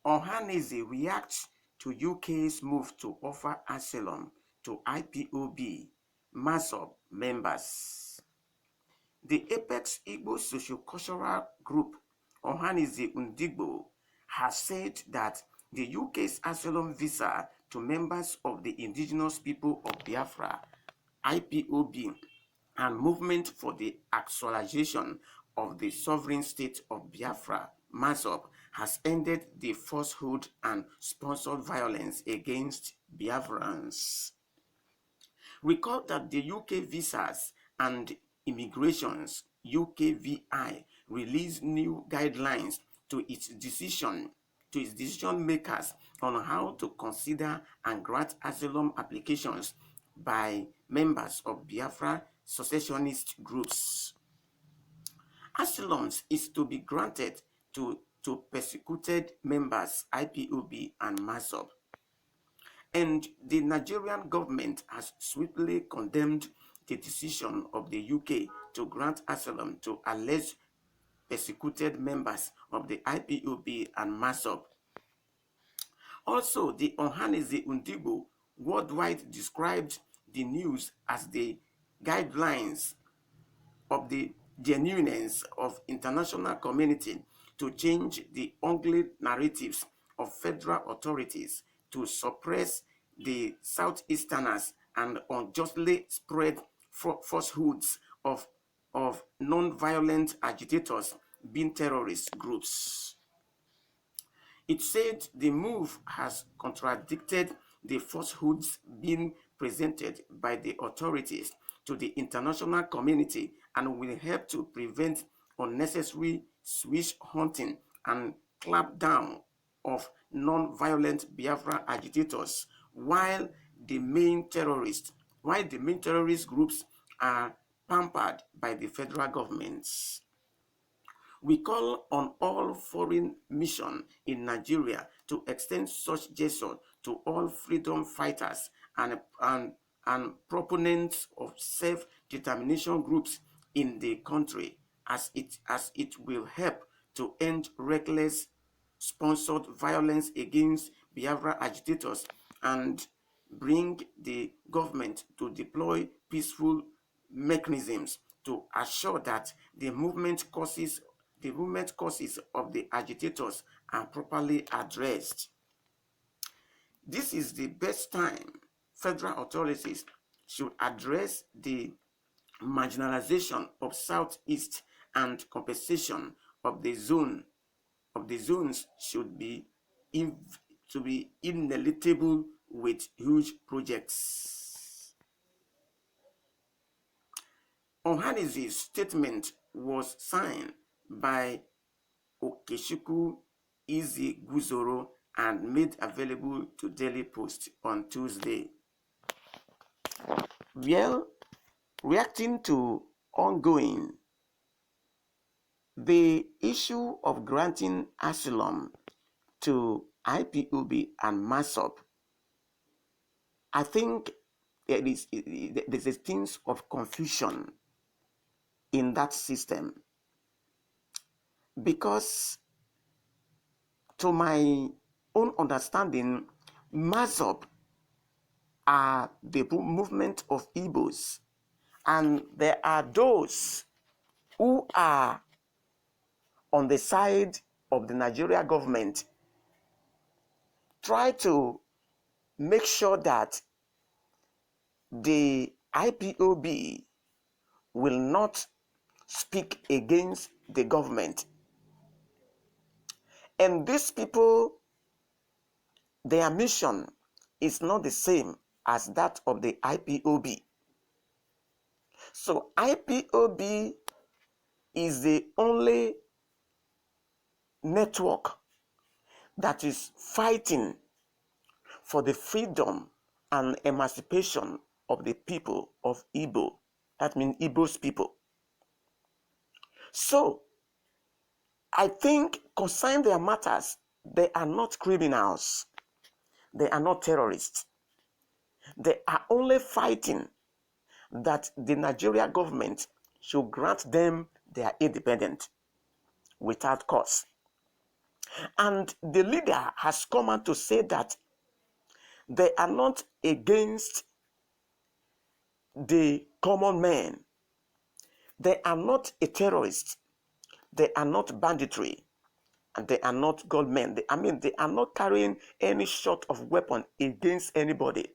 Ohanaeze reacts to UK's move to offer asylum to IPOB Massob members. The Apex Igbo socio-cultural group Ohanaeze Ndigbo has said that the UK's asylum visa to members of the indigenous people of Biafra, IPOB, and Movement for the Actualization of the Sovereign State of Biafra, Massob, has ended the falsehood and sponsored violence against Biafrans. Recall that the UK Visas and Immigrations UKVI released new guidelines to its decision makers on how to consider and grant asylum applications by members of Biafra secessionist groups. Asylum is to be granted to persecuted members IPOB and Massob. And the Nigerian government has swiftly condemned the decision of the UK to grant asylum to alleged persecuted members of the IPOB and Massob. Also, the Ohanaeze Ndigbo worldwide described the news as the guidelines of the genuineness of international community to change the ugly narratives of federal authorities to suppress the Southeasterners and unjustly spread falsehoods of non-violent agitators being terrorist groups. It said the move has contradicted the falsehoods being presented by the authorities to the international community and will help to prevent unnecessary switch hunting and clampdown of non-violent Biafra agitators while the main terrorist groups are pampered by the federal governments. We call on all foreign missions in Nigeria to extend such gesture to all freedom fighters and proponents of self-determination groups in the country, as it will help to end reckless sponsored violence against Biafra agitators and bring the government to deploy peaceful mechanisms to assure that the movement causes of the agitators are properly addressed. This is the best time federal authorities should address the marginalization of Southeast and compensation of the zones should be ineligible with huge projects. Ohanaeze's statement was signed by Okechukwu Iziguzoro and made available to Daily Post on Tuesday. Well, reacting to the issue of granting asylum to IPOB and Massob, I think there's a sense of confusion in that system, because to my own understanding, Massob are the movement of Igbos, and there are those who are on the side of the Nigeria government try to make sure that the IPOB will not speak against the government. And these people, their mission is not the same as that of the IPOB. So IPOB is the only network that is fighting for the freedom and emancipation of the people of Igbo. That means Igbo's people. So I think concerning their matters, they are not criminals. They are not terrorists. They are only fighting that the Nigeria government should grant them their independence without cause. And the leader has come out to say that they are not against the common man. They are not a terrorist. They are not banditry. And they are not gunmen. They are not carrying any sort of weapon against anybody.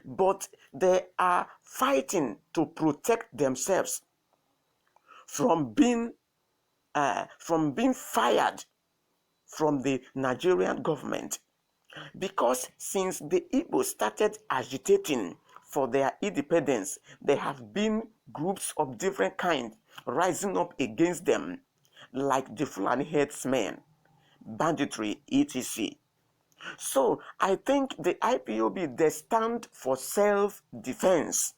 But they are fighting to protect themselves from being fired from the Nigerian government. Because since the Igbo started agitating for their independence, there have been groups of different kinds rising up against them, like the Fulani headsmen, banditry, etc. So I think the IPOB, they stand for self-defense.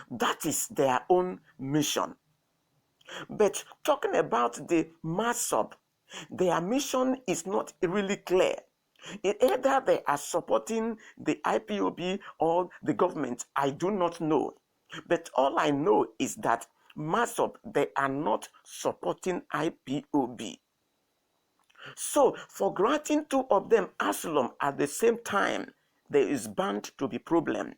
That is their own mission. But talking about the Massob, their mission is not really clear. Either they are supporting the IPOB or the government, I do not know. But all I know is that Massob, they are not supporting IPOB. So, for granting two of them asylum at the same time, there is bound to be problem.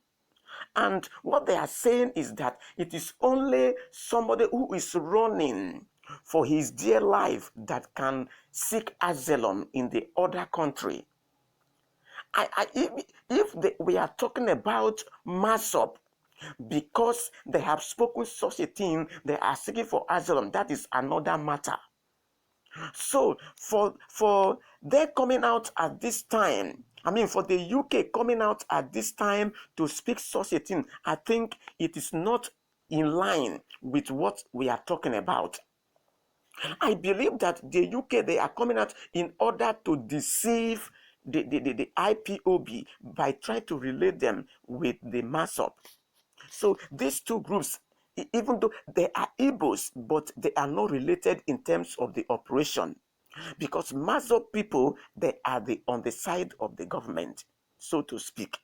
And what they are saying is that it is only somebody who is running for his dear life that can seek asylum in the other country. We are talking about Massob, because they have spoken such a thing, they are seeking for asylum, that is another matter. So for their coming out at this time, for the UK coming out at this time to speak such a thing, I think it is not in line with what we are talking about. I believe that the UK, they are coming out in order to deceive the IPOB by trying to relate them with the Massob. So these two groups, even though they are Igbos, but they are not related in terms of the operation. Because Massob people, they are on the side of the government, so to speak.